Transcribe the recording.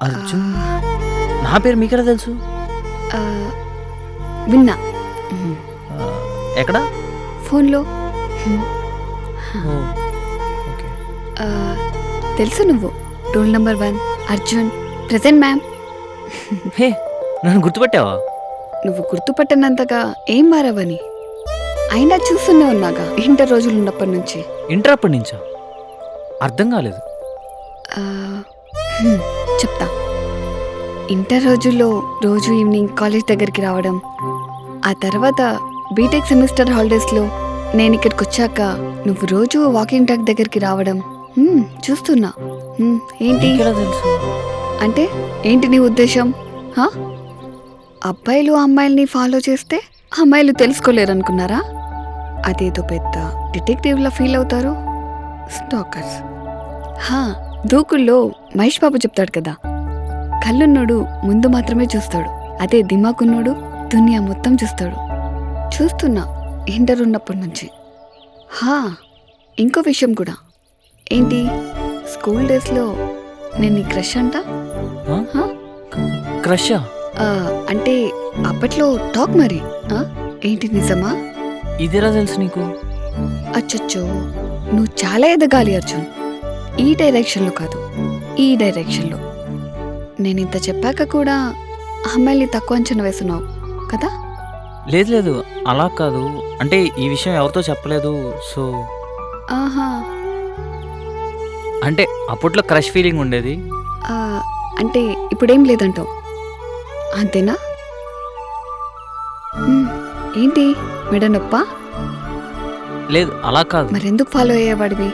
అర్జున్ నా పేరు మీకెలా తెలుసు? ఆ, విన్నా ఆ, ఎక్కడ? ఫోన్లో. ఓ, ఓకే. ఆ, తెలుసు నువ్వు roll number 1 Arjun present ma'am. హే, నన్ను గుర్తుపట్టావా? నువ్వు గుర్తుపట్టనంతగా ఏం మారవని అయినా చూస్తూనే ఉన్నాగా ఇంటర్ రోజులు ఉన్నప్పటి నుంచి. ఇంటర్ అప్పటి నుంచా? అర్థం కాలేదు. ఆ, హ్మ్, చెప్తా. ఇంటర్ రోజుల్లో రోజు ఈవినింగ్ కాలేజ్ దగ్గరికి రావడం, ఆ తర్వాత బీటెక్ సెమిస్టర్ హాలిడేస్లో నేను ఇక్కడికి వచ్చాక నువ్వు రోజు వాకింగ్ ట్రాక్ దగ్గరికి రావడం చూస్తున్నా. ఏంటి మీకెలా తెలుసు? అంటే ఏంటి నీ ఉద్దేశం? హా? అబ్బాయిలు అమ్మాయిల్ని ఫాలో చేస్తే అమ్మాయిలు తెలుసుకోలేరు అనుకున్నారా? అదేదో పెద్ద డిటెక్టివ్లా ఫీల్ అవుతారు స్టాకర్స్. హా, దూకుల్లో మహేష్ బాబు చెప్తాడు కదా, కళ్ళున్నోడు ముందు మాత్రమే చూస్తాడు, అదే దిమాకున్నోడు దునియా మొత్తం చూస్తాడు. చూస్తున్నా ఇంటర్ ఉన్నప్పటి నుంచి. హా, ఇంకో విషయం కూడా. ఏంటి స్కూల్ డేస్లో నేను నీ క్రష్ అంట? ఆ? హా? క్రషా? ఆ, అంటే అప్పట్లో టాక్ మరి. ఆ, ఏంటి నిజమా? ఇదేలా తెలుసు నీకు? అచ్చచ్చో, నువ్వు చాలా ఎదగాలి అర్జున్. ఈ డైరెక్షన్లో కాదు, ఈ డైరెక్షన్లో. నేను ఇంత చెప్పాక కూడా అమ్మాయిల్ని తక్కువ అంచనా వేస్తున్నావు కదా? లేదు లేదు, అలా కాదు. అంటే ఈ విషయం ఎవరితో చెప్పలేదు. సో ఆహా. అంటే అప్పట్లో క్రష్ ఫీలింగ్ ఉండేది. ఆ, అంటే ఇప్పుడేం లేదంటావు అంతేనా? ఏంటి మెడ నొప్పా? లేదు, అలా కాదు. మరెందుకు ఫాలో అయ్యేవాడివి?